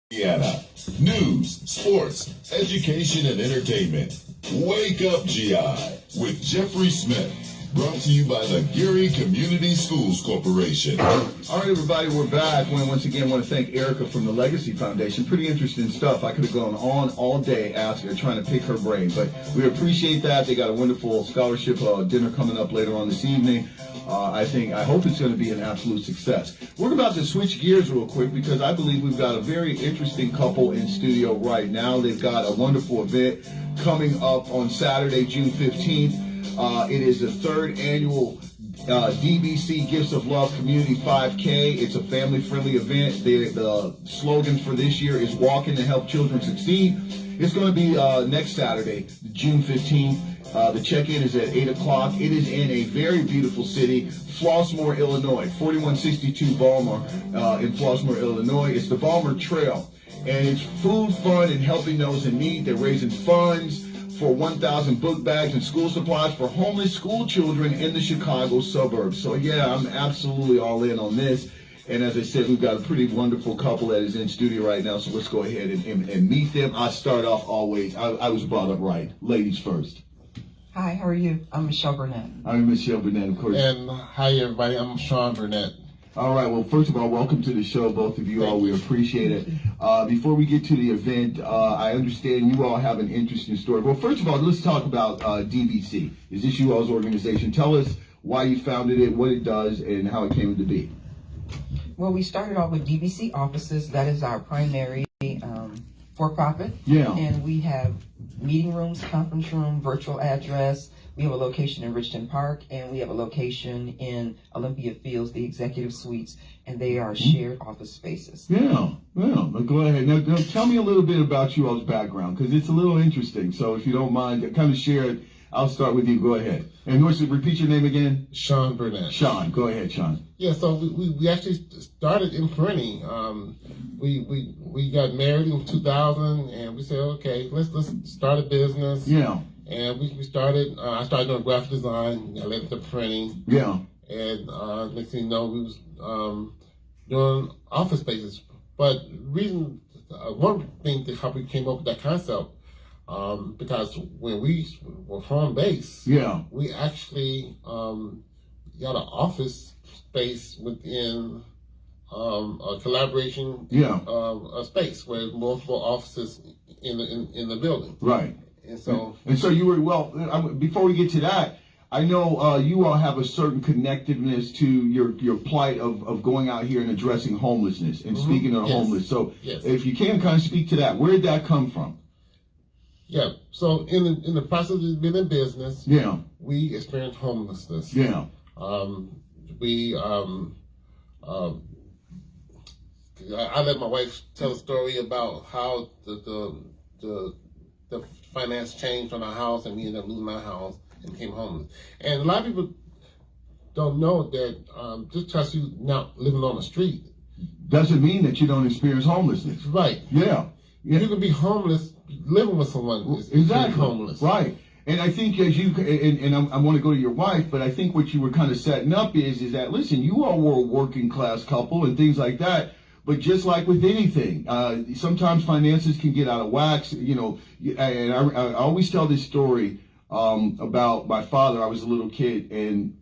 Indiana. News, sports, education, and entertainment. Wake up, GI, with Jeffrey Smith. Brought to you by the Geary Community Schools Corporation. All right, everybody, we're back. Once again, want to thank Erica from the Legacy Foundation. Pretty interesting stuff. I could have gone on all day asking her, trying to pick her brain, but we appreciate that. They got a wonderful scholarship dinner coming up later on this evening. I hope it's going to be an absolute success. We're about to switch gears real quick because I believe we've got a very interesting couple in studio right now. They've got a wonderful event coming up on Saturday, June 15th. It is the third annual DBC Gifts of Love Community 5K. It's a family-friendly event. The slogan for this year is Walking to Help Children Succeed. It's going to be next Saturday, June 15th. The check-in is at 8 o'clock. It is in a very beautiful city, Flossmoor, Illinois, 4162 Vollmer in Flossmoor, Illinois. It's the Vollmer Trail, and it's food, fun, and helping those in need. They're raising funds for 1,000 book bags and school supplies for homeless school children in the Chicago suburbs. So yeah, I'm absolutely all in on this. And as I said, we've got a pretty wonderful couple that is in studio right now. So let's go ahead and meet them. I start off always, I was brought up right. Ladies first. Hi, how are you? I'm Michelle Burnett. I'm Michelle Burnett, of course. And hi, everybody. I'm Sean Burnett. All right. Well, first of all, welcome to the show, both of you all. We appreciate it. Before we get to the event, I understand you all have an interesting story. Well, first of all, let's talk about DBC. Is this you all's organization? Tell us why you founded it, what it does, and how it came to be. Well, we started off with DBC offices. That is our primary for-profit. Yeah. And we have meeting rooms, conference room, virtual address. We have a location in Richton Park, and we have a location in Olympia Fields, the executive suites, and they are shared office spaces. Yeah. Go ahead. Now, tell me a little bit about you all's background, because it's a little interesting. So if you don't mind, kind of share it. I'll start with you. Go ahead. And Norris, repeat your name again. Sean Burnett. Sean. Go ahead, Sean. Yeah, so we actually started in printing. We got married in 2000, and we said, okay, let's start a business. Yeah. And we started. I started doing graphic design. I led into printing. Yeah. And next thing you know, we was doing office spaces. But one thing that how we came up with that concept, because when we were home base, yeah, we actually got an office space within a collaboration, a space where multiple offices in the building. Right. And so you were, before we get to that, I know you all have a certain connectedness to your plight of going out here and addressing homelessness and speaking to the homeless. So if you can kind of speak to that, where did that come from? Yeah. So in the process of being in business, we experienced homelessness. Yeah. I let my wife tell a story about how the finance changed on our house, and we ended up losing our house and became homeless. And a lot of people don't know that just because you're not living on the street doesn't mean that you don't experience homelessness. Right. Yeah. You can be homeless living with someone. Exactly. Homeless. Right. And I think as you, and I want to go to your wife, but I think what you were kind of setting up is that, listen, you all were a working class couple and things like that. But just like with anything, sometimes finances can get out of whack, and I always tell this story about my father. I was a little kid, and,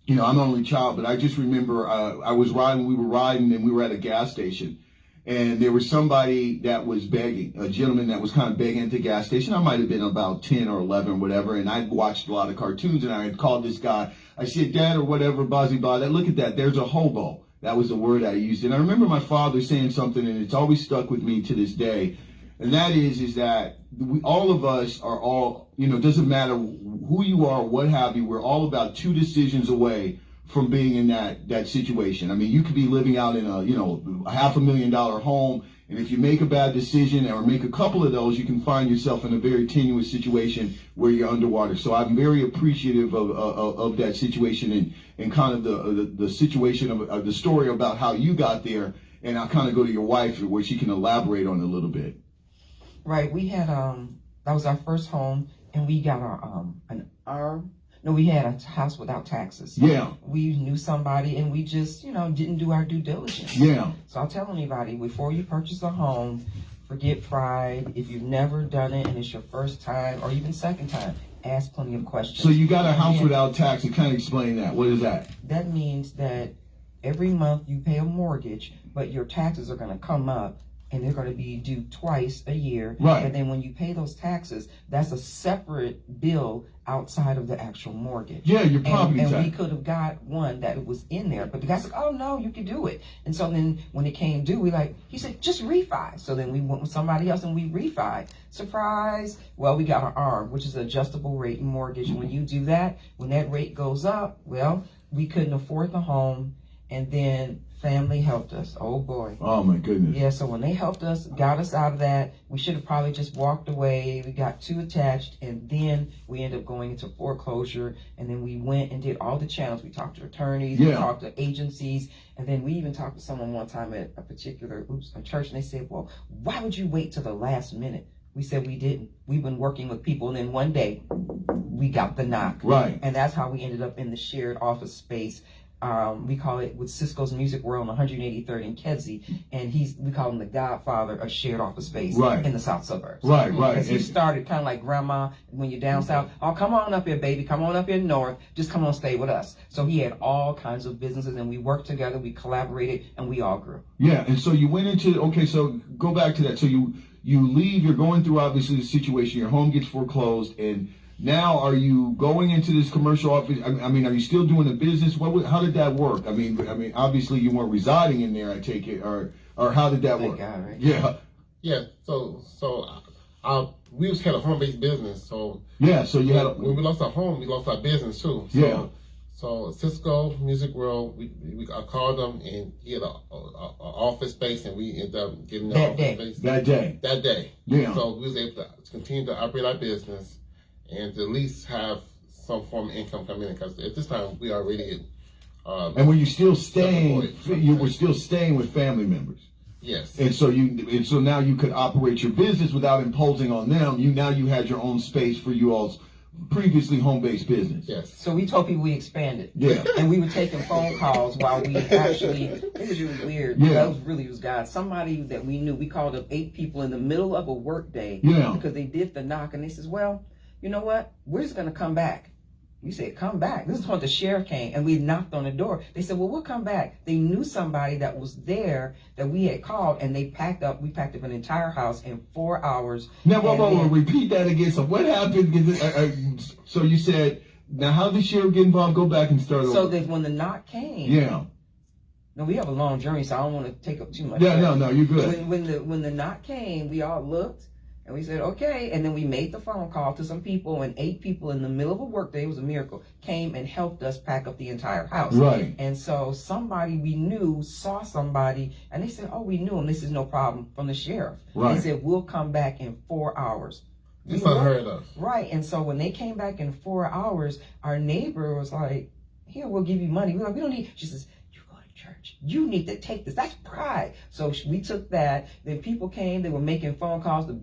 I'm an only child, but I just remember we were riding, and we were at a gas station. And there was somebody that was begging, a gentleman that was kind of begging at the gas station. I might have been about 10 or 11 or whatever, and I'd watched a lot of cartoons, and I had called this guy. I said, Dad, or whatever, blah, look at that. There's a hobo. That was the word I used. And I remember my father saying something, and it's always stuck with me to this day. And that is that all of us are all, doesn't matter who you are, what have you, we're all about two decisions away from being in that situation. I mean, you could be living out in a $500,000 home, and if you make a bad decision or make a couple of those, you can find yourself in a very tenuous situation where you're underwater. So I'm very appreciative of that situation and kind of the situation of the story about how you got there. And I'll kind of go to your wife where she can elaborate on it a little bit. Right. We had that was our first home, and we got our an arm No, we had a house without taxes. Yeah. We knew somebody and we just, didn't do our due diligence. Yeah. So I'll tell anybody, before you purchase a home, forget pride. If you've never done it and it's your first time or even second time, ask plenty of questions. So you got a house without taxes. Kind of explain that. What is that? That means that every month you pay a mortgage, but your taxes are going to come up and they're going to be due twice a year. Right. And then when you pay those taxes, that's a separate bill outside of the actual mortgage. Yeah, your property and tax. we could have got one that was in there, but the guy's like, oh no, you can do it. And so then when it came due, he said, just refi. So then we went with somebody else and we refi. Surprise. Well, we got an ARM, which is an adjustable rate mortgage. When you do that, when that rate goes up, well, we couldn't afford the home. And then family helped us. Oh boy. Oh my goodness. Yeah, so when they helped us, got us out of that, we should have probably just walked away. We got too attached, and then we ended up going into foreclosure. And then we went and did all the channels. We talked to attorneys, we talked to agencies, and then we even talked to someone one time at a particular a church, and they said, well, why would you wait till the last minute? We said we didn't. We've been working with people, and then one day we got the knock. Right. And that's how we ended up in the shared office space. We call it with Cisco's Music World on 183rd and Kedzie, and we call him the godfather of shared office space in the south suburbs. Right. Because he started kind of like grandma when you're down south. Oh, come on up here, baby. Come on up here north. Just come on, stay with us. So he had all kinds of businesses, and we worked together, we collaborated, and we all grew. Yeah, and so you went into, so go back to that. So you leave, you're going through obviously the situation, your home gets foreclosed, and now, are you going into this commercial office? I mean, are you still doing the business? How did that work? I mean, obviously you weren't residing in there, I take it, or how did that work? God, right? Yeah. Yeah. So we just had a home-based business. So yeah. So you had when we lost our home, we lost our business too. So, yeah. So Cisco Music World, I called them, and he had a office space, and we ended up getting the office space that day. Yeah. So we was able to continue to operate our business and to at least have some form of income come in, because at this time we already and were you still staying? You were still staying with family members. Yes. And so now you could operate your business without imposing on them. You had your own space for you all's previously home-based business. Yes. So we told people we expanded. Yeah. And we were taking phone calls while we actually, it was really weird. Yeah. That was God. Somebody that we knew, we called up 8 people in the middle of a work day. Yeah. Because they did the knock, and they says, well, you know what? We're just going to come back. We said, come back. This is when the sheriff came, and we knocked on the door. They said, well, we'll come back. They knew somebody that was there that we had called, and they packed up. We packed up an entire house in 4 hours. Now, repeat that again. So what happened? So you said, now how did the sheriff get involved? Go back and start over. So that when the knock came. Yeah. No, we have a long journey, so I don't want to take up too much. Yeah, no, you're good. When the knock came, we all looked. And we said, okay. And then we made the phone call to some people, and 8 people in the middle of a workday, it was a miracle, came and helped us pack up the entire house. Right. And so somebody we knew saw somebody, and they said, oh, we knew him. This is no problem, from the sheriff. Right. They said, we'll come back in 4 hours. It's unheard of. Right. And so when they came back in 4 hours, our neighbor was like, here, we'll give you money. We're like, we don't need, she says, church, you need to take this. That's pride. So we took that. Then people came. They were making phone calls. The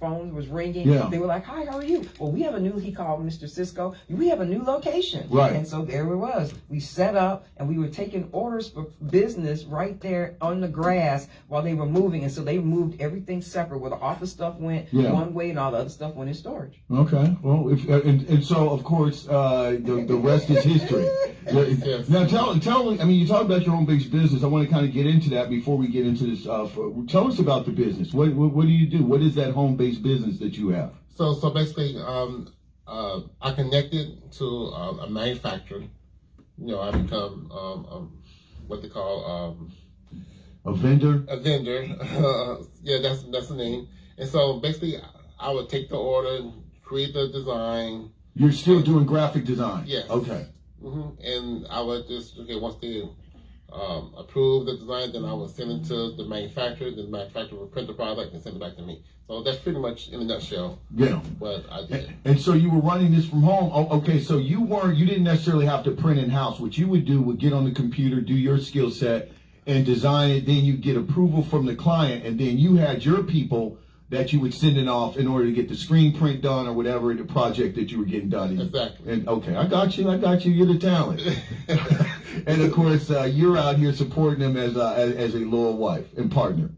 phone was ringing. Yeah. They were like, hi, how are you? Well, we have a new, he called Mr. Cisco, we have a new location. Right. And so there it was. We set up, and we were taking orders for business right there on the grass while they were moving. And so they moved everything separate, where the office stuff went one way and all the other stuff went in storage. Okay. Well, and so, of course, the rest is history. Yes. Now, tell me, I mean, you talked about your own big business. I want to kind of get into that before we get into this. Tell us about the business. What do you do? What is that home-based business that you have? So basically, I connected to a manufacturer. I become what they call a vendor. A vendor. Yeah, that's the name. And so basically, I would take the order, create the design. You're still doing graphic design? Yes. Okay. Mm-hmm. And I would just, once they approve the design, then I would send it to the manufacturer. The manufacturer would print the product and send it back to me. So that's pretty much, in a nutshell, what I did. And so you were running this from home. Oh, okay, so you didn't necessarily have to print in-house. What you would do would get on the computer, do your skill set, and design it. Then you get approval from the client, and then you had your people that you would send it off in order to get the screen print done or whatever the project that you were getting done. Exactly. And okay, I got you. You're the talent. And of course, you're out here supporting them as a loyal wife and partner.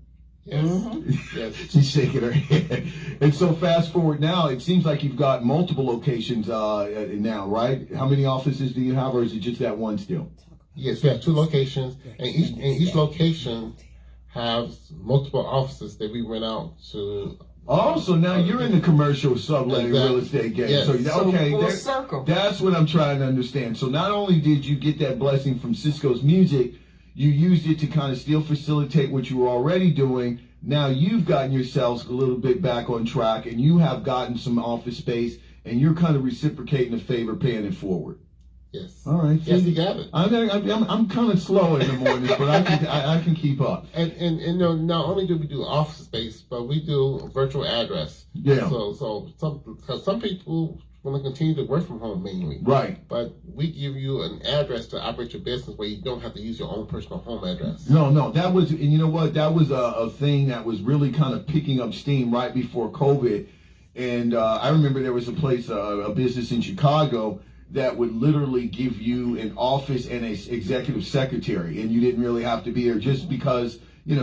Yes. Mm-hmm. Yes. She's shaking her head. And so fast forward now, it seems like you've got multiple locations now, right? How many offices do you have, or is it just that one still? Yes, we have 2 locations, and each location has multiple offices that we rent out to. Oh, so now you're in the commercial subletting Exactly. real estate game. Yes. So okay, full circle. That's what I'm trying to understand. So not only did you get that blessing from Cisco's music, you used it to kind of still facilitate what you were already doing. Now you've gotten yourselves a little bit back on track, and you have gotten some office space, and you're kind of reciprocating the favor, paying it forward. Yes. All right. Yes, you got it. I'm kind of slow in the mornings, but I can keep up. And you know, not only do we do office space, but we do virtual address. Yeah. So some people want to continue to work from home mainly. Right. But we give you an address to operate your business where you don't have to use your own personal home address. No, that was, and you know what? That was a thing that was really kind of picking up steam right before COVID. And I remember there was a place, a business in Chicago that would literally give you an office and a executive secretary, and you didn't really have to be there just because,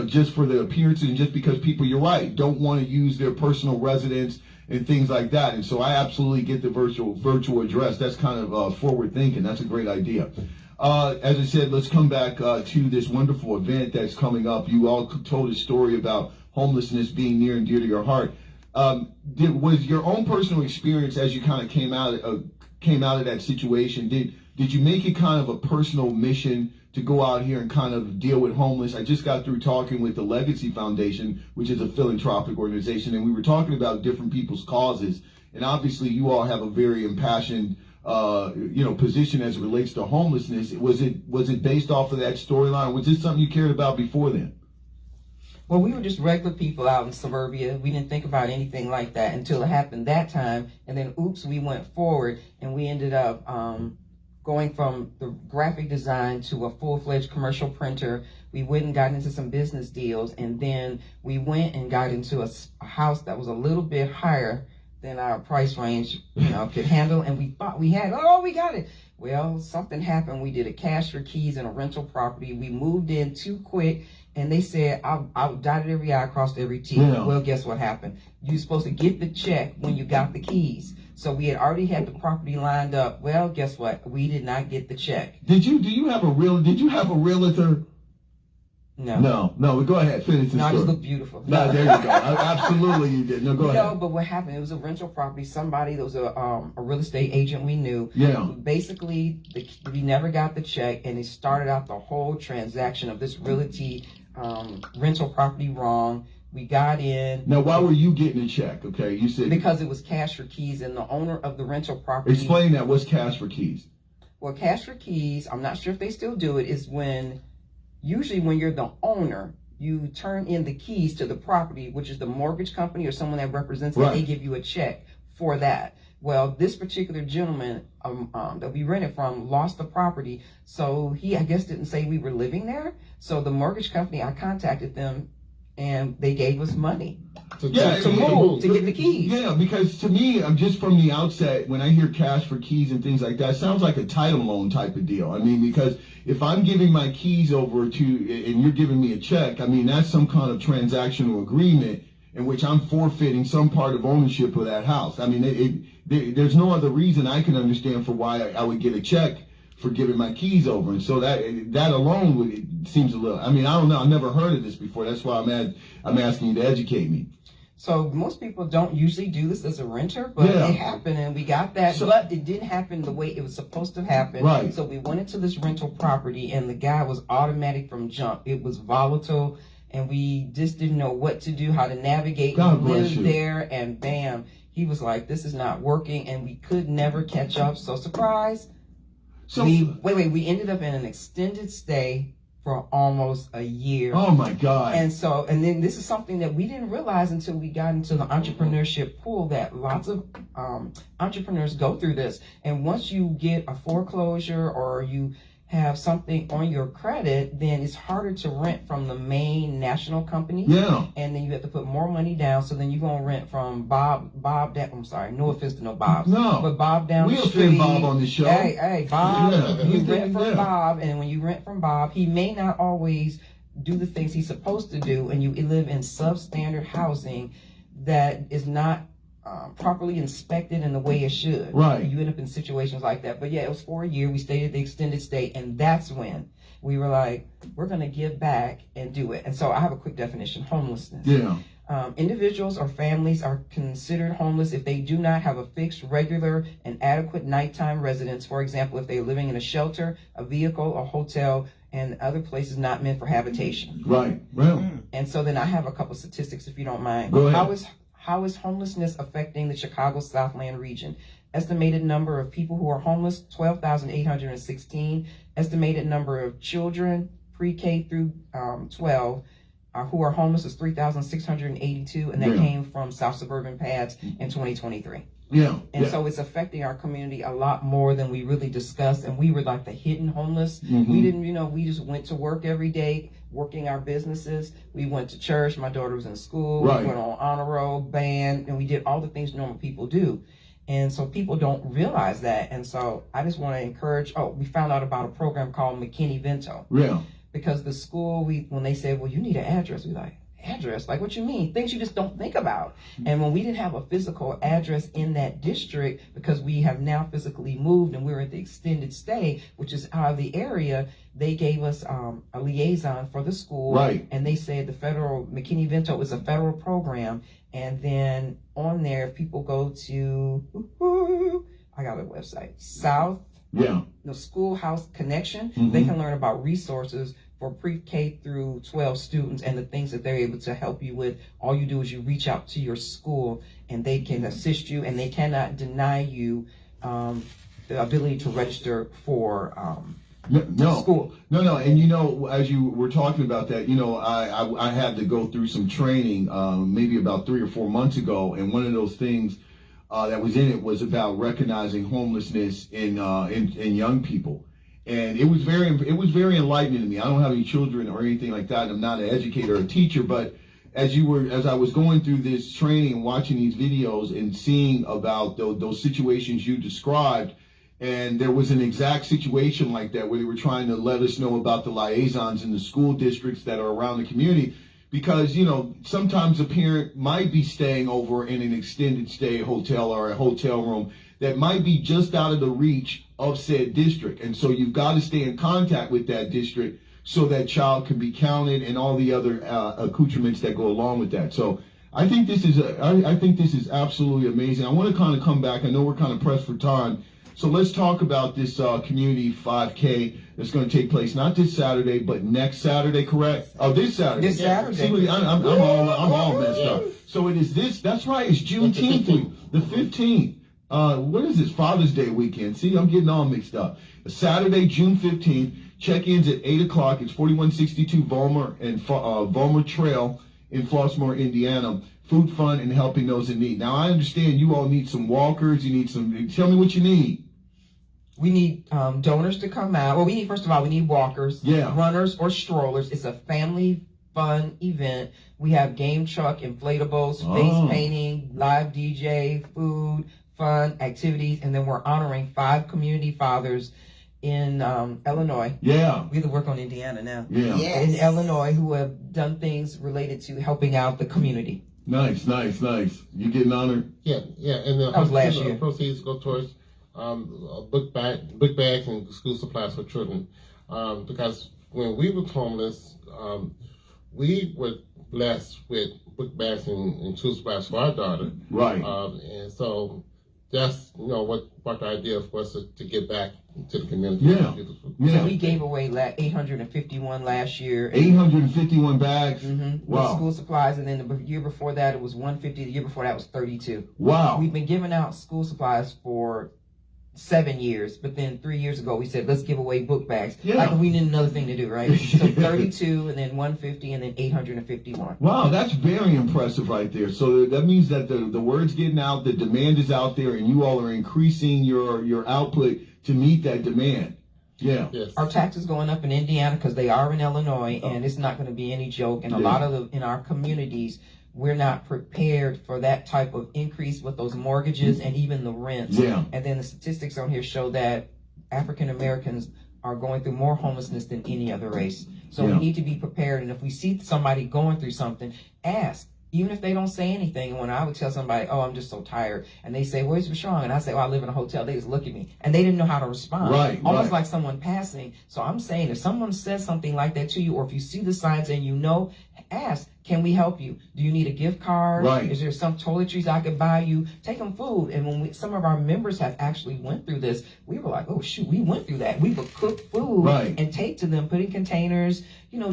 just for the appearance and just because people, you're right, don't want to use their personal residence and things like that. And so I absolutely get the virtual address. That's kind of forward thinking. That's a great idea. As I said, let's come back to this wonderful event that's coming up. You all told a story about homelessness being near and dear to your heart. Was your own personal experience as you kind of came out of that situation, did you make it kind of a personal mission to go out here and kind of deal with homeless? I just got through talking with the Legacy Foundation, which is a philanthropic organization, and we were talking about different people's causes. And obviously you all have a very impassioned position as it relates to homelessness. Was it based off of that storyline? Was this something you cared about before then? Well, we were just regular people out in suburbia. We didn't think about anything like that until it happened that time. And then, oops, we went forward and we ended up going from the graphic design to a full-fledged commercial printer. We went and got into some business deals. And then we went and got into a house that was a little bit higher than our price range, could handle. And we thought we got it. Well, something happened. We did a cash for keys in a rental property. We moved in too quick. And they said, I dotted every I, crossed every T. Yeah. Well, guess what happened? You were supposed to get the check when you got the keys. So we had already had the property lined up. Well, guess what? We did not get the check. Did you have a realtor? No. No, go ahead, finish the No, I story. just look beautiful. No, there you go. Absolutely you did. No, go ahead. No, but what happened, it was a rental property. Somebody, there was a real estate agent we knew. Yeah. Basically, we never got the check, and it started out the whole transaction of this realty rental property wrong. We got in. Now, why were you getting a check? Okay, you said. Because it was cash for keys, and the owner of the rental property. Explain that. What's cash for keys? Well, cash for keys, I'm not sure if they still do it, is usually when you're the owner, you turn in the keys to the property, which is the mortgage company or someone that represents it. Right. They give you a check for that. Well, this particular gentleman that we rented from lost the property, so he, I guess, didn't say we were living there. So the mortgage company, I contacted them, and they gave us money to get the keys. Yeah, because to me, I'm just from the outset, when I hear cash for keys and things like that, it sounds like a title loan type of deal. I mean, because if I'm giving my keys over to, and you're giving me a check, I mean, that's some kind of transactional agreement in which I'm forfeiting some part of ownership of that house. I mean, there's no other reason I can understand for why I would get a check for giving my keys over. And so that alone seems a little, I mean, I don't know. I've never heard of this before. That's why I'm asking you to educate me. So most people don't usually do this as a renter, but Yeah. it happened and we got that. But it didn't happen the way it was supposed to happen. Right. So we went into this rental property and the guy was automatic from jump. It was volatile and we just didn't know what to do, how to navigate. God We bless lived you. there and bam, he was like, this is not working, and we could never catch up. So surprise. So We ended up in an extended stay for almost a year. Oh my God. And then this is something that we didn't realize until we got into the entrepreneurship pool, that lots of entrepreneurs go through this. And once you get a foreclosure or you have something on your credit, then it's harder to rent from the main national companies. Yeah. And then you have to put more money down. So then you're going to rent from Bob, I'm sorry, no offense to no Bobs. No. But Bob down We the offend street. Bob on the show. Hey, Bob, Yeah. you rent from Yeah. Bob. And when you rent from Bob, he may not always do the things he's supposed to do. And you live in substandard housing that is not properly inspected in the way it should. Right. You end up in situations like that. But yeah, it was for a year. We stayed at the extended stay, and that's when we were like, we're going to give back and do it. And so I have a quick definition: homelessness. Yeah. Individuals or families are considered homeless if they do not have a fixed, regular, and adequate nighttime residence. For example, if they're living in a shelter, a vehicle, a hotel, and other places not meant for habitation. Right. Well. And so then I have a couple statistics, if you don't mind. Go ahead. How is homelessness affecting the Chicago Southland region? Estimated number of people who are homeless, 12,816. Estimated number of children, pre-K through 12, who are homeless is 3,682, and that came from South Suburban Pads in 2023. Yeah. And so it's affecting our community a lot more than we really discussed. And we were like the hidden homeless. We didn't, we just went to work every day, working our businesses. We went to church. My daughter was in school. Right. We went on honor roll, band, and we did all the things normal people do. And so people don't realize that. And so I just want to encourage, we found out about a program called McKinney-Vento. Yeah. Because the school, when they said, well, you need an address, we like, address? Like, what you mean? Things you just don't think about. And when we didn't have a physical address in that district, because we have now physically moved and we're at the extended stay, which is out of the area, they gave us a liaison for the school. Right. And they said the federal, McKinney-Vento is a federal program. And then on there, if people go to, I got a website, the Schoolhouse Connection, they can learn about resources for pre-K through 12 students and the things that they're able to help you with. All you do is you reach out to your school and they can assist you, and they cannot deny you the ability to register for school. No. And as you were talking about that, I had to go through some training maybe about 3 or 4 months ago, and one of those things that was in it was about recognizing homelessness in young people. And it was very enlightening to me. I don't have any children or anything like that. I'm not an educator or a teacher, but as I was going through this training and watching these videos and seeing about those situations you described, and there was an exact situation like that where they were trying to let us know about the liaisons in the school districts that are around the community. Because, sometimes a parent might be staying over in an extended stay hotel or a hotel room that might be just out of the reach of said district. And so you've got to stay in contact with that district so that child can be counted and all the other accoutrements that go along with that. So I think this is absolutely amazing. I want to kind of come back. I know we're kind of pressed for time. So let's talk about this community 5K that's going to take place not this Saturday, but next Saturday, correct? Oh, this Saturday. This Saturday. See, I'm all messed up. So it is this. That's right. It's Juneteenth, the 15th. What is this? Father's Day weekend. See, I'm getting all mixed up. Saturday, June 15th. Check-ins at 8 o'clock. It's 4162 Vollmer and Vollmer Trail in Flossmoor, Indiana. Food, fun, and helping those in need. Now, I understand you all need some walkers. You need some. Tell me what you need. We need donors to come out. Well, we need walkers, runners, or strollers. It's a family fun event. We have game truck, inflatables, face painting, live DJ, food, fun, activities, and then we're honoring 5 community fathers in Illinois. Yeah. We have to work on Indiana now. Yeah. Yes. In Illinois, who have done things related to helping out the community. Nice. You getting honored? Yeah. And that was last year. Proceeds go towards book bags and school supplies for children. Because when we were homeless, we were blessed with book bags and school supplies for our daughter. Right. And so that's what sparked the idea for us to get back to the community. Yeah. So we gave away 851 last year. 851 bags. Wow. With school supplies, and then the year before that it was 150. The year before that was 32. Wow. We've been giving out school supplies for 7 years, but then 3 years ago we said let's give away book bags. Yeah. Like we need another thing to do, right? So 32, and then 150, and then 851. Wow, that's very impressive right there. So that means that the word's getting out, the demand is out there, and you all are increasing your output to meet that demand. Yeah. Yes. Our taxes going up in Indiana because they are in Illinois, and it's not going to be any joke. And a lot of in our communities, we're not prepared for that type of increase with those mortgages and even the rents. Yeah. And then the statistics on here show that African Americans are going through more homelessness than any other race. So we need to be prepared. And if we see somebody going through something, ask. Even if they don't say anything. And when I would tell somebody, oh, I'm just so tired, and they say, where's Rashawn? And I say, oh, I live in a hotel. They just look at me. And they didn't know how to respond. Right. Almost like someone passing. So I'm saying if someone says something like that to you, or if you see the signs and you know, ask, can we help you? Do you need a gift card? Right. Is there some toiletries I could buy you? Take them food. And when some of our members have actually went through this, we were like, oh, shoot, we went through that. We would cook food and take to them, put in containers,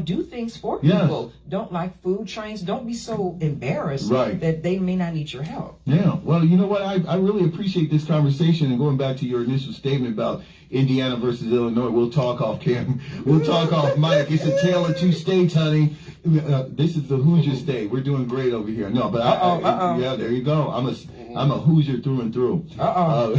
do things for people. Don't like food trains. Don't be so embarrassed that they may not need your help. Yeah. Well, you know what? I really appreciate this conversation. And going back to your initial statement about Indiana versus Illinois, we'll talk off cam. We'll talk off mic. It's a tale of two states, honey. This is the Hoosier state. We're doing great over here. No, but yeah, there you go. I'm a Hoosier through and through. But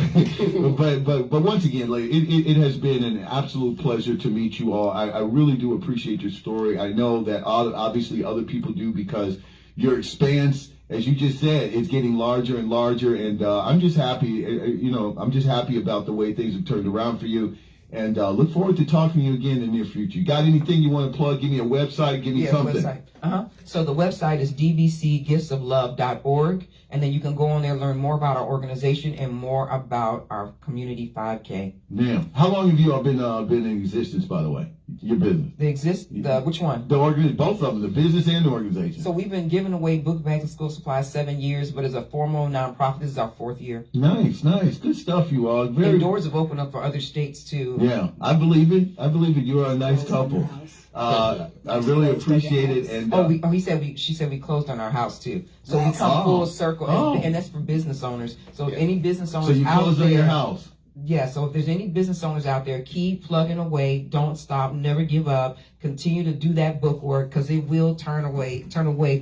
once again, like, it has been an absolute pleasure to meet you all. I really do appreciate your story. I know that obviously other people do, because your expanse, as you just said, it's getting larger and larger. And I'm just happy. I'm just happy about the way things have turned around for you. And look forward to talking to you again in the near future. You got anything you want to plug? Give me a website. Give me something. Website. So the website is dbcgiftsoflove.org. And then you can go on there, learn more about our organization and more about our community 5K. Now, how long have you all been in existence, by the way? Your business. Which one? Both of them, the business and the organization. So we've been giving away book bags and school supplies 7 years, but as a formal nonprofit, this is our 4th year. Nice. Good stuff, you all. And doors have opened up for other states too. Yeah, I believe it. You are a nice couple. I really appreciate it. And she said we closed on our house too. So we come full circle, and that's for business owners. So if any business owners so you closed on your house. Yeah, so if there's any business owners out there, keep plugging away. Don't stop. Never give up. Continue to do that book work, because it will turn away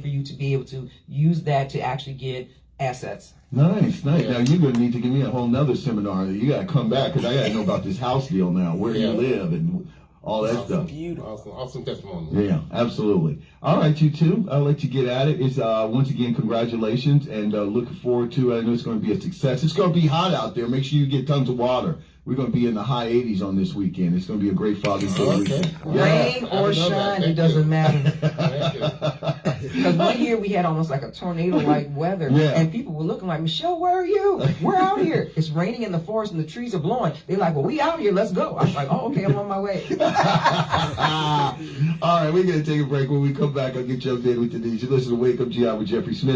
for you to be able to use that to actually get assets. Nice. Now you're going to need to give me a whole nother seminar. You got to come back, because I got to know about this house deal now, where you live and all that stuff. Awesome testimony. Yeah, absolutely. All right, you two, I'll let you get at it. It's once again, congratulations, and looking forward to it. I know it's going to be a success. It's going to be hot out there. Make sure you get tons of water. We're going to be in the high 80s on this weekend. It's going to be a great Father's Day weekend. Rain or shine, it doesn't matter. Because one year we had almost like a tornado-like weather, and people were looking like, Michelle, where are you? We're out here. It's raining in the forest and the trees are blowing. They're like, well, we out here. Let's go. I was like, oh, okay, I'm on my way. All right, we're going to take a break. When we come back, I'll get you updated with the news. You listen to Wake Up GI with Jeffrey Smith.